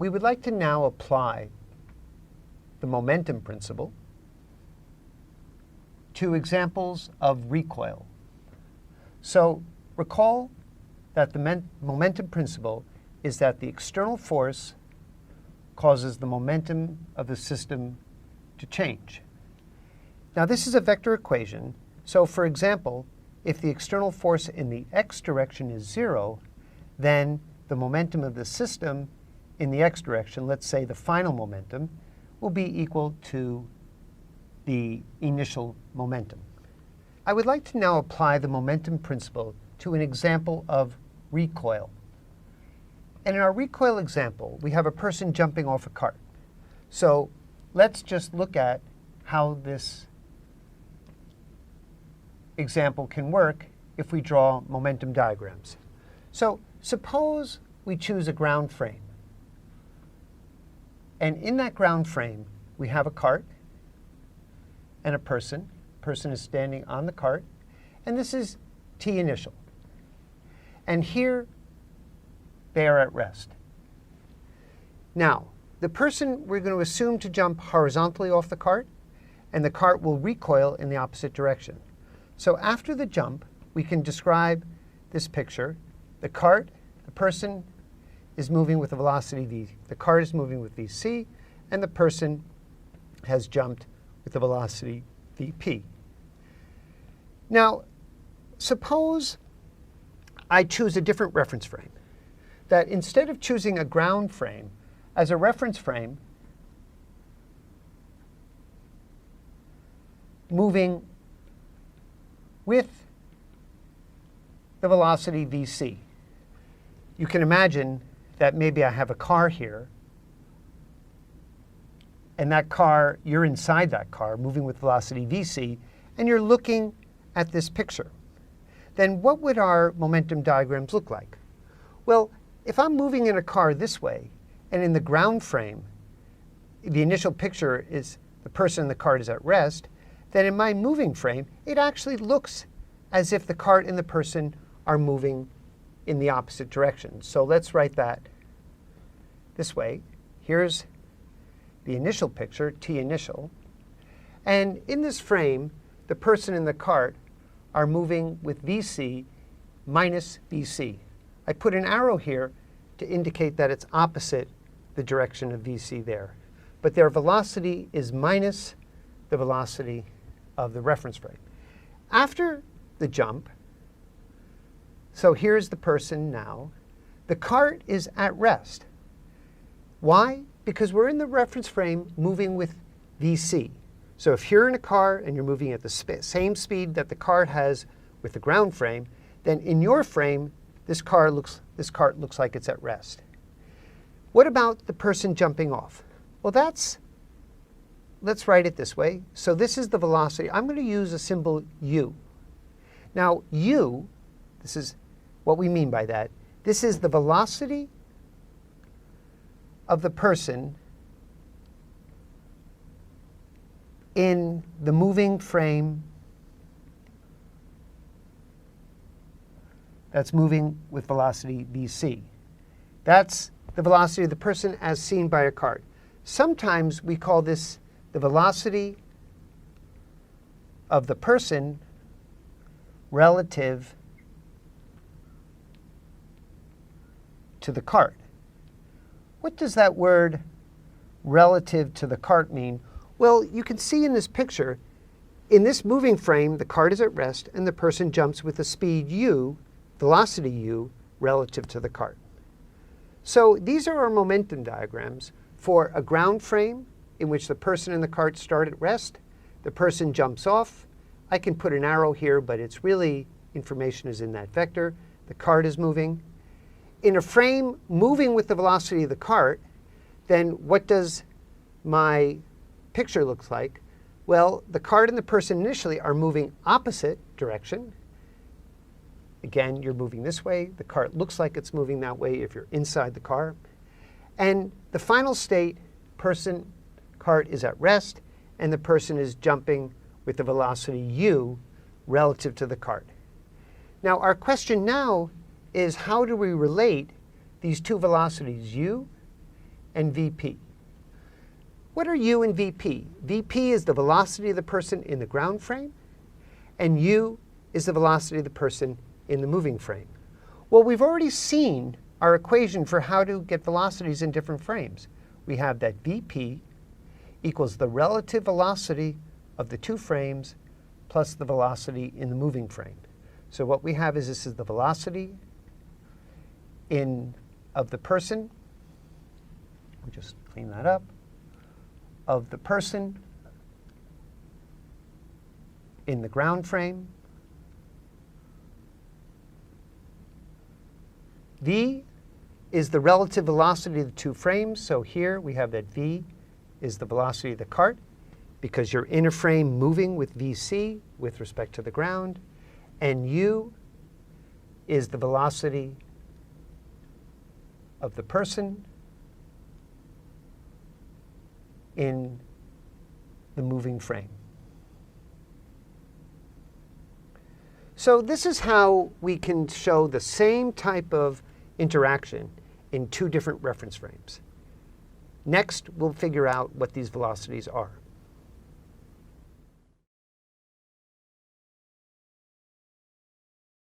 we would like to now apply the momentum principle to examples of recoil. So recall that the momentum principle is that the external force causes the momentum of the system to change. Now this is a vector equation, so for example, if the external force in the x direction is 0, then the momentum of the system in the x direction, let's say the final momentum, will be equal to the initial momentum. I would like to now apply the momentum principle to an example of recoil. And in our recoil example, we have a person jumping off a cart. So let's just look at how this example can work if we draw momentum diagrams. So suppose we choose a ground frame. And in that ground frame, we have a cart and a person. The person is standing on the cart. And this is T initial. And here, they are at rest. Now, the person we're going to assume to jump horizontally off the cart, and the cart will recoil in the opposite direction. So after the jump, we can describe this picture. The cart, the person is moving with a velocity v. The cart is moving with vc, and the person has jumped with a velocity vp. Now, suppose I choose a different reference frame. That instead of choosing a ground frame as a reference frame, moving with the velocity vc. You can imagine that maybe I have a car here, and that car, you're inside that car, moving with velocity vc, and you're looking at this picture. Then what would our momentum diagrams look like? Well, if I'm moving in a car this way, and in the ground frame, the initial picture is the person in the cart is at rest, then in my moving frame, it actually looks as if the cart and the person are moving in the opposite direction. So let's write that this way. Here's the initial picture, T initial. And in this frame, the person in the cart are moving with vc minus vc. I put an arrow here to indicate that it's opposite the direction of vc there. But their velocity is minus the velocity of the reference frame. After the jump, so here's the person now, the cart is at rest. Why? Because we're in the reference frame moving with vc. So if you're in a car and you're moving at the same speed that the cart has with the ground frame, then in your frame, this cart looks like it's at rest. What about the person jumping off? Well, let's write it this way. So this is the velocity. I'm going to use a symbol u. Now, u, this is what we mean by that. This is the velocity of the person in the moving frame that's moving with velocity vc. That's the velocity of the person as seen by a cart. Sometimes we call this the velocity of the person relative to the cart. What does that word relative to the cart mean? Well, you can see in this picture, in this moving frame, the cart is at rest, and the person jumps with a speed u, velocity u, relative to the cart. So these are our momentum diagrams for a ground frame in which the person in the cart start at rest, the person jumps off. I can put an arrow here, but it's really, information is in that vector. The cart is moving. In a frame moving with the velocity of the cart, then what does my picture look like? Well, the cart and the person initially are moving opposite direction. Again, you're moving this way. The cart looks like it's moving that way if you're inside the car. And the final state, person, cart is at rest, and the person is jumping with the velocity u relative to the cart. Now, our question now is how do we relate these two velocities, u and VP. What are U and VP? VP is the velocity of the person in the ground frame, and U is the velocity of the person in the moving frame. Well, we've already seen our equation for how to get velocities in different frames. We have that VP equals the relative velocity of the two frames plus the velocity in the moving frame. So what we have is this is the velocity of the person. We'll just clean that up. Of the person in the ground frame. V is the relative velocity of the two frames. So here we have that V is the velocity of the cart because you're in a frame moving with VC with respect to the ground. And U is the velocity of the person in the moving frame. So this is how we can show the same type of interaction in two different reference frames. Next, we'll figure out what these velocities are.